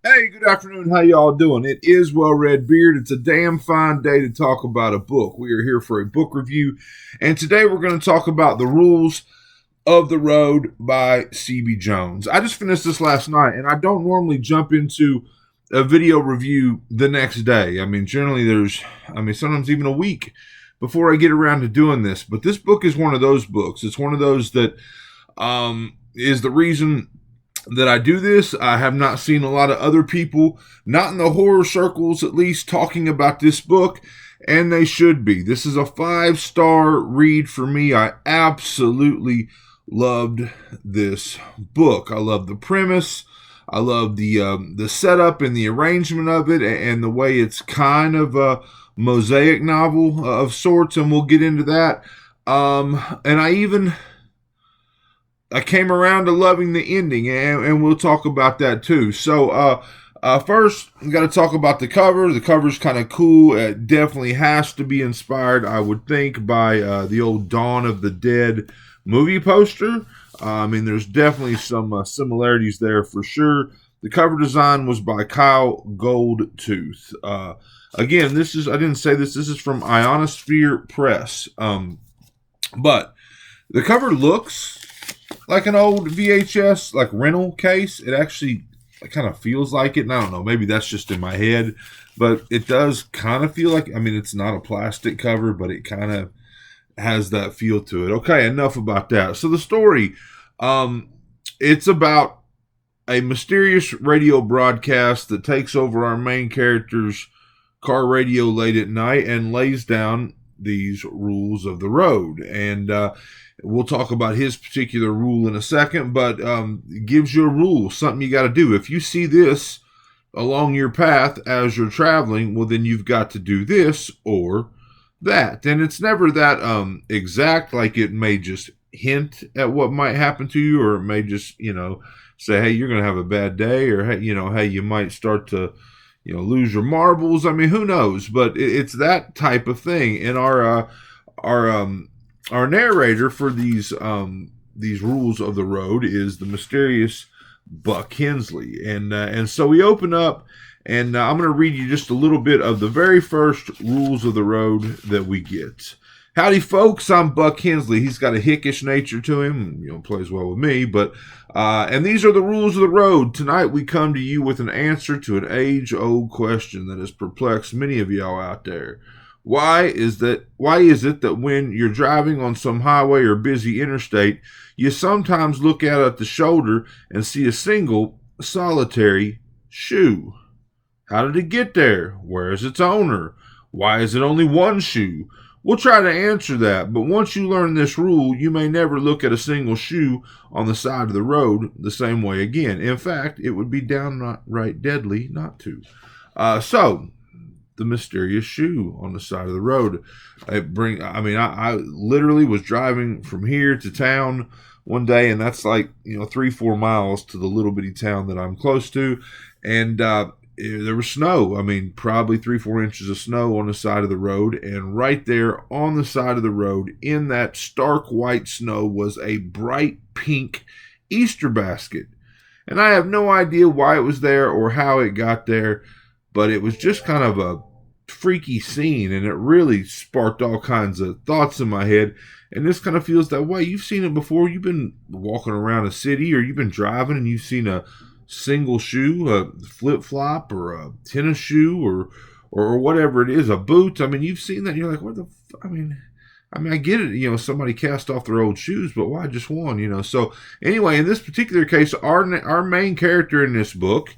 Hey, good afternoon. How y'all doing? It is Well Read Beard. It's a damn fine day to talk about a book. We are here for a book review, and today we're going to talk about The Rules of the Road by C.B. Jones. I just finished this last night, and I don't normally jump into a video review the next day. Generally sometimes even a week before I get around to doing this. But this book is one of those books. It's one of those that is the reason that I do this. I have not seen a lot of other people, not in the horror circles at least, talking about this book, and they should be. This is a 5-star read for me. I absolutely loved this book. I love the premise. I love the setup and the arrangement of it, and the way it's kind of a Mosaic novel of sorts, and we'll get into that. And I came around to loving the ending, and we'll talk about that too. So, first, we got to talk about the cover. The cover's kind of cool. It definitely has to be inspired, I would think, by the old Dawn of the Dead movie poster. There's definitely some similarities there for sure. The cover design was by Kyle Goldtooth. Again, I didn't say this is from Ionosphere Press. But the cover looks like an old VHS rental case. It actually kind of feels like it, and I don't know, maybe that's just in my head, but it does kind of feel like, it's not a plastic cover, but it kind of has that feel to it. Okay, enough about that. So the story, it's about a mysterious radio broadcast that takes over our main character's car radio late at night and lays down these rules of the road. And we'll talk about his particular rule in a second, but it gives you a rule, something you got to do. If you see this along your path as you're traveling, well, then you've got to do this or that. And it's never that exact, like it may just hint at what might happen to you, or it may just, say, hey, you're going to have a bad day, or, hey, you might start to, lose your marbles. Who knows? But it's that type of thing. And our narrator for these rules of the road is the mysterious Buck Hensley, and so we open up, and I'm going to read you just a little bit of the very first rules of the road that we get. Howdy, folks. I'm Buck Hensley. He's got a hickish nature to him. Plays well with me. But and these are the rules of the road. Tonight we come to you with an answer to an age-old question that has perplexed many of y'all out there. Why is it that when you're driving on some highway or busy interstate, you sometimes look out at the shoulder and see a single, solitary shoe? How did it get there? Where is its owner? Why is it only one shoe? We'll try to answer that, but once you learn this rule, you may never look at a single shoe on the side of the road the same way again. In fact, it would be downright deadly not to. So, the mysterious shoe on the side of the road. I literally was driving from here to town one day, and that's 3-4 miles to the little bitty town that I'm close to, and there was snow. Probably 3-4 inches of snow on the side of the road, and right there on the side of the road in that stark white snow was a bright pink Easter basket. And I have no idea why it was there or how it got there, but it was just kind of a freaky scene, and it really sparked all kinds of thoughts in my head. And this kind of feels that way. You've seen it before. You've been walking around a city, or you've been driving, and you've seen a single shoe, a flip-flop, or a tennis shoe, or whatever it is, a boot. You've seen that, and you're like, what the I get it, somebody cast off their old shoes, but why just one, So anyway, in this particular case, our main character in this book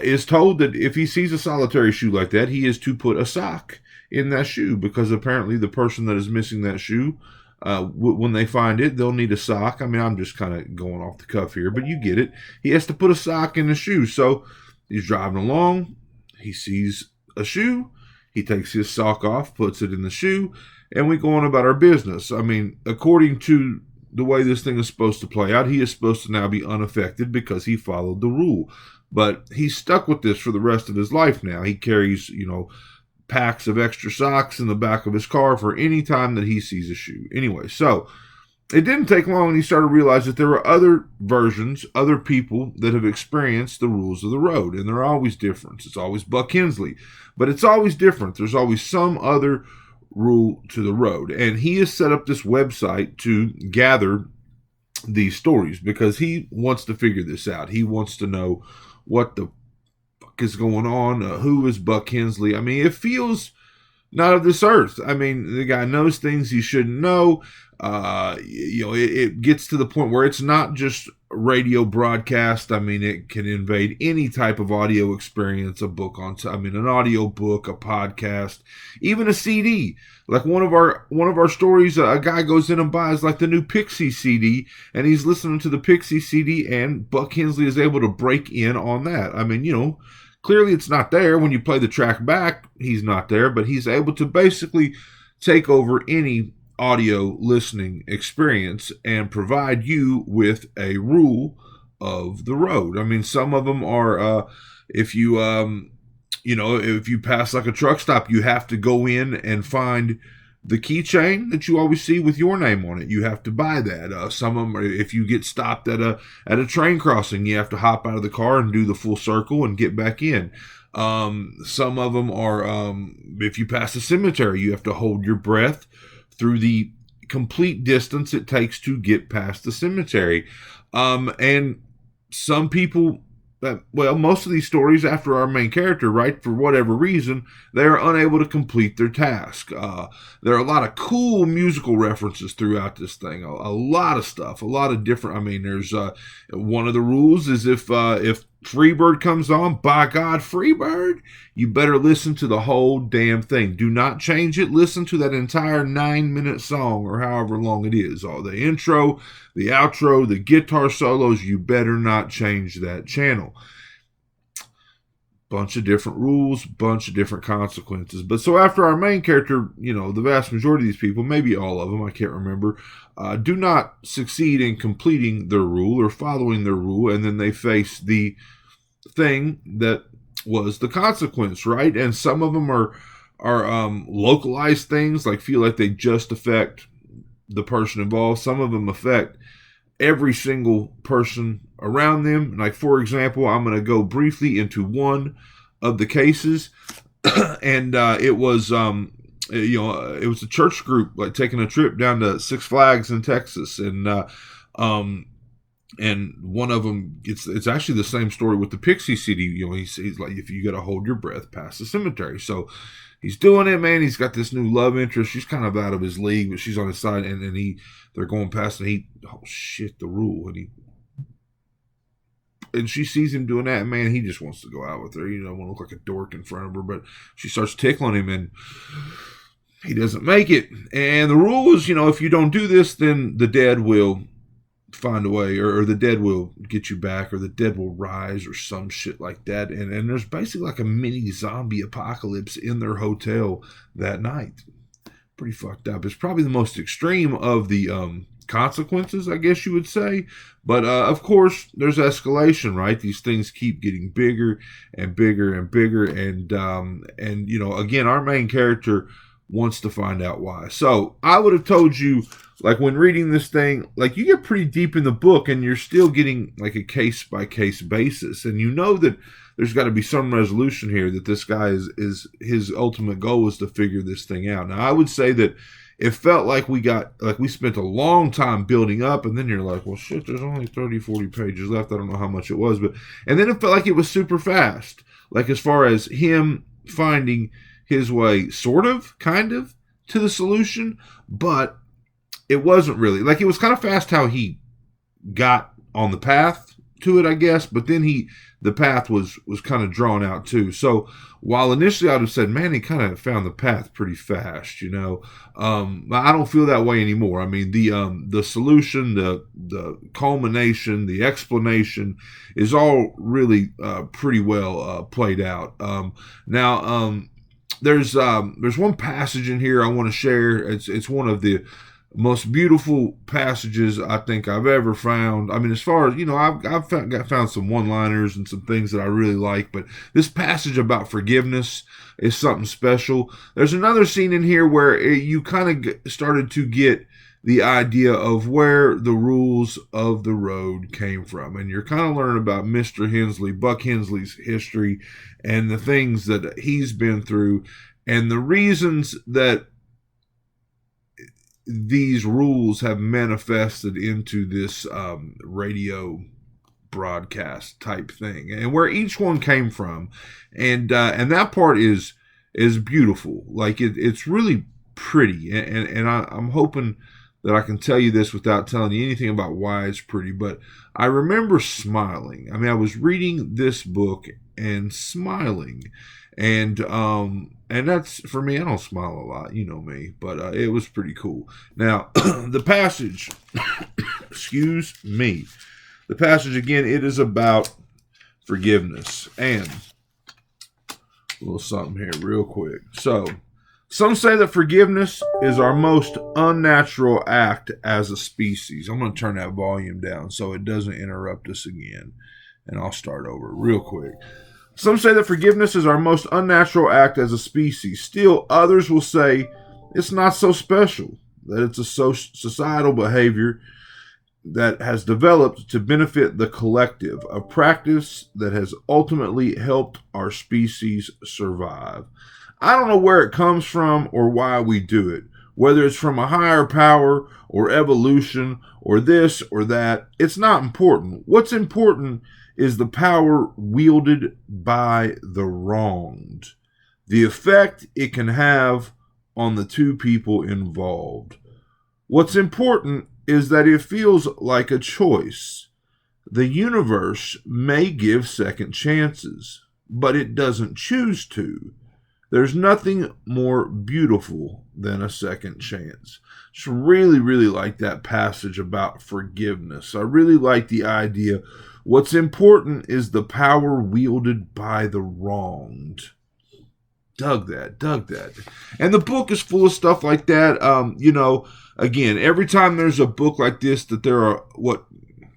is told that if he sees a solitary shoe like that, he is to put a sock in that shoe, because apparently the person that is missing that shoe, when they find it, they'll need a sock. I'm just kind of going off the cuff here, but you get it. He has to put a sock in the shoe. So he's driving along. He sees a shoe. He takes his sock off, puts it in the shoe, and we go on about our business. According to the way this thing is supposed to play out, he is supposed to now be unaffected because he followed the rule. But he's stuck with this for the rest of his life now. He carries, packs of extra socks in the back of his car for any time that he sees a shoe. Anyway, so it didn't take long, and he started to realize that there were other versions, other people that have experienced the rules of the road, and they're always different. It's always Buck Hensley, but it's always different. There's always some other rule to the road, and he has set up this website to gather these stories because he wants to figure this out. He wants to know what the fuck is going on. Who is Buck Hensley? I mean, it feels not of this earth. I mean, the guy knows things he shouldn't know. It gets to the point where it's not just radio broadcast. I mean, it can invade any type of audio experience, an audio book, a podcast, even a CD. Like one of our stories, a guy goes in and buys like the new Pixie CD, and he's listening to the Pixie CD, and Buck Hensley is able to break in on that. I mean, clearly it's not there. When you play the track back, he's not there, but he's able to basically take over any audio listening experience and provide you with a rule of the road. I mean, some of them are if you pass like a truck stop, you have to go in and find the keychain that you always see with your name on it. You have to buy that. Some of them are, if you get stopped at a train crossing, you have to hop out of the car and do the full circle and get back in. Some of them are if you pass a cemetery, you have to hold your breath through the complete distance it takes to get past the cemetery. And some people, most of these stories after our main character, right, for whatever reason, they are unable to complete their task. There are a lot of cool musical references throughout this thing. A lot of stuff, a lot of different. I mean, there's one of the rules is if Freebird comes on, by God, Freebird, you better listen to the whole damn thing. Do not change it. Listen to that entire 9-minute song or however long it is. All the intro, the outro, the guitar solos, you better not change that channel. Bunch of different rules, bunch of different consequences. But so after our main character, the vast majority of these people, maybe all of them, I can't remember, do not succeed in completing their rule or following their rule, and then they face the thing that was the consequence, right? And some of them are localized things, like feel like they just affect the person involved. Some of them affect every single person around them. Like, for example, I'm going to go briefly into one of the cases, and it was it was a church group like taking a trip down to Six Flags in Texas, and one of them, it's actually the same story with the Pixie CD. He's like, if you got to hold your breath past the cemetery. So he's doing it, man. He's got this new love interest. She's kind of out of his league, but she's on his side, and they're going past, and the rule, and she sees him doing that, and man, he just wants to go out with her. Want to look like a dork in front of her, but she starts tickling him, and he doesn't make it. And the rule is, if you don't do this, then the dead will find a way, or the dead will get you back, or the dead will rise, or some shit like that. And there's basically like a mini zombie apocalypse in their hotel that night. Pretty fucked up. It's probably the most extreme of the consequences, I guess you would say. But of course, there's escalation, right? These things keep getting bigger and bigger and bigger, and again, our main character wants to find out why. So I would have told you, like, when reading this thing, like, you get pretty deep in the book and you're still getting like a case by case basis, and that there's got to be some resolution here, that this guy is his ultimate goal is to figure this thing out. Now, I would say that it felt like we spent a long time building up, and then you're like, well, shit, there's only 30, 40 pages left. I don't know how much it was, and then it felt like it was super fast, like as far as him finding his way, sort of, kind of, to the solution, but it wasn't really. Like, it was kind of fast how he got on the path to it, I guess, but then the path was kind of drawn out too. So while initially I would have said, man, he kind of found the path pretty fast, I don't feel that way anymore. I mean, the solution, the culmination, the explanation is all really pretty well played out. Now, there's one passage in here I want to share. It's one of the most beautiful passages I think I've ever found. I mean, as far as, I've found some one-liners and some things that I really like, but this passage about forgiveness is something special. There's another scene in here where you kind of started to get the idea of where the rules of the road came from. And you're kind of learning about Mr. Hensley, Buck Hensley's history, and the things that he's been through, and the reasons that these rules have manifested into this radio broadcast type thing, and where each one came from, and that part is beautiful. Like it's really pretty, and I'm hoping that I can tell you this without telling you anything about why it's pretty. But I remember smiling. I mean, I was reading this book and smiling, and that's for me. I don't smile a lot, you know me, but it was pretty cool. Now, the passage, excuse me, the passage again. It is about forgiveness, and a little something here, real quick. So, some say that forgiveness is our most unnatural act as a species. I'm going to turn that volume down so it doesn't interrupt us again, and I'll start over real quick. Some say that forgiveness is our most unnatural act as a species. Still, others will say it's not so special, that it's a societal behavior that has developed to benefit the collective, a practice that has ultimately helped our species survive. I don't know where it comes from or why we do it, whether it's from a higher power or evolution or this or that. It's not important. What's important is the power wielded by the wronged, the effect it can have on the two people involved. What's important is that it feels like a choice. The universe may give second chances, but it doesn't choose to. There's nothing more beautiful than a second chance. Just really, really like that passage about forgiveness. I really like the idea. What's important is the power wielded by the wronged. Dug that. And the book is full of stuff like that. Again, every time there's a book like this, that there are what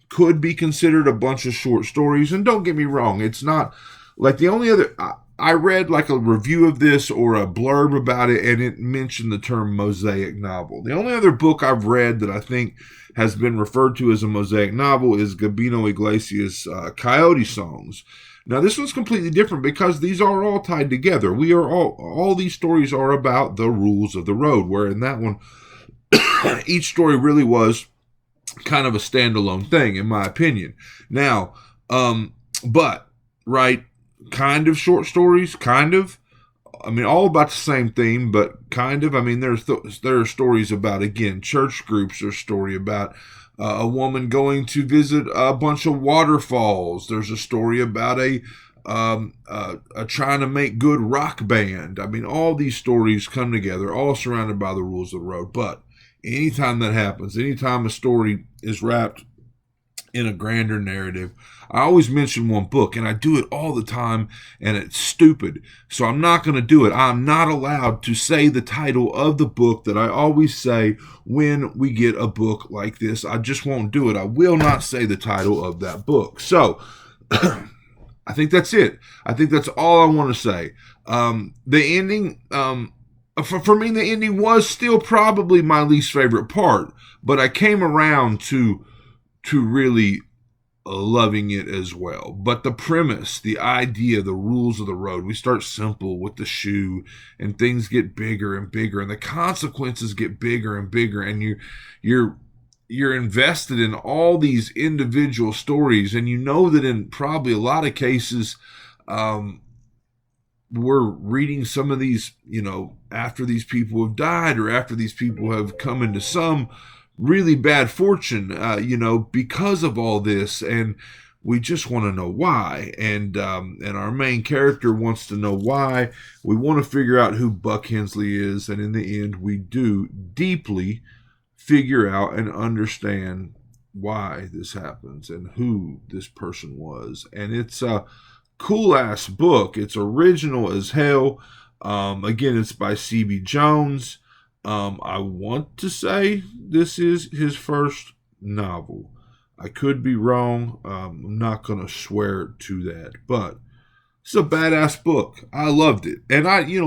could be considered a bunch of short stories. And don't get me wrong, it's not like the only other... I read like a review of this or a blurb about it, and it mentioned the term Mosaic Novel. The only other book I've read that I think has been referred to as a Mosaic Novel is Gabino Iglesias' Coyote Songs. Now, this one's completely different because these are all tied together. All these stories are about the rules of the road, where in that one, each story really was kind of a standalone thing, in my opinion. Now, right, kind of short stories, kind of. I mean, all about the same theme, but kind of. I mean, there are stories about, again, church groups. There's a story about a woman going to visit a bunch of waterfalls. There's a story about a trying to make good rock band. I mean, all these stories come together, all surrounded by the rules of the road. But anytime that happens, anytime a story is wrapped in a grander narrative, I always mention one book, and I do it all the time, and it's stupid. So I'm not going to do it. I'm not allowed to say the title of the book that I always say when we get a book like this. I just won't do it. I will not say the title of that book. So I think that's it. I think that's all I want to say. The ending, for me, the ending was still probably my least favorite part, but I came around to really loving it as well. But the premise, the idea, the rules of the road, we start simple with the shoe, and things get bigger and bigger, and the consequences get bigger and bigger, and you're invested in all these individual stories, and you know that in probably a lot of cases, we're reading some of these, after these people have died or after these people have come into some really bad fortune, because of all this, and we just want to know why, and our main character wants to know why. We want to figure out who Buck Hensley is, and in the end, we do deeply figure out and understand why this happens and who this person was, and it's a cool-ass book. It's original as hell. Again, it's by C.B. Jones. I want to say this is his first novel. I could be wrong. I'm not going to swear to that, but it's a badass book. I loved it. And I get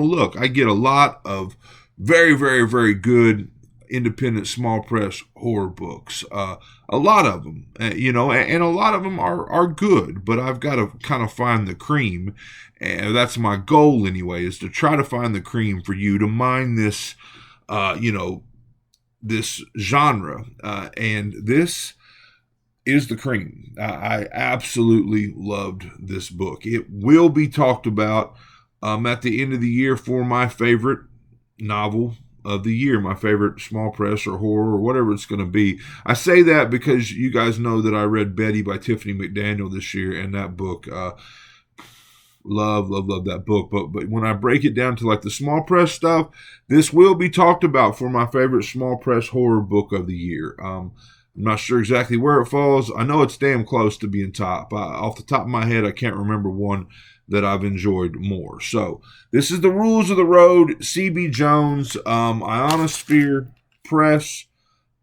a lot of very, very, very good independent small press horror books. A lot of them, and a lot of them are good, but I've got to kind of find the cream. And that's my goal anyway, is to try to find the cream for you to mine this, this genre. And this is the cream. I absolutely loved this book. It will be talked about at the end of the year for my favorite novel of the year, my favorite small press or horror or whatever it's going to be. I say that because you guys know that I read Betty by Tiffany McDaniel this year, and that book, love that book. But when I break it down to like the small press stuff, this will be talked about for my favorite small press horror book of the year. I'm not sure exactly where it falls. I know it's damn close to being top. Off the top of my head, I can't remember one that I've enjoyed more. So this is The Rules of the Road, C.B. Jones, Ionosphere Press.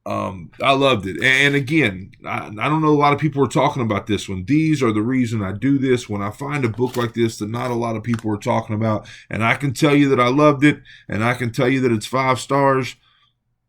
I loved it. And again, I don't know, a lot of people are talking about this one. These are the reason I do this. When I find a book like this that not a lot of people are talking about, and I can tell you that I loved it, and I can tell you that it's 5 stars,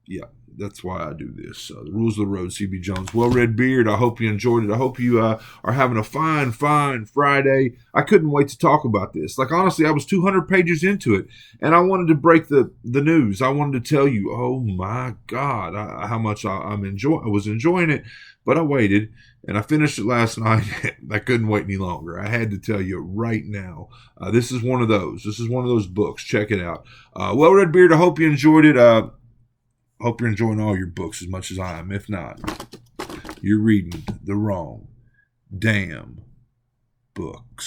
yeah, that's why I do this. The Rules of the Road, C.B. Jones. Well-read beard. I hope you enjoyed it. I hope you are having a fine Friday. I couldn't wait to talk about this. Like, honestly, I was 200 pages into it, and I wanted to break the news. I wanted to tell you, oh, my God, how much I was enjoying it, but I waited, and I finished it last night. I couldn't wait any longer. I had to tell you right now. This is one of those. This is one of those books. Check it out. Well-read beard. I hope you enjoyed it. Hope you're enjoying all your books as much as I am. If not, you're reading the wrong damn books.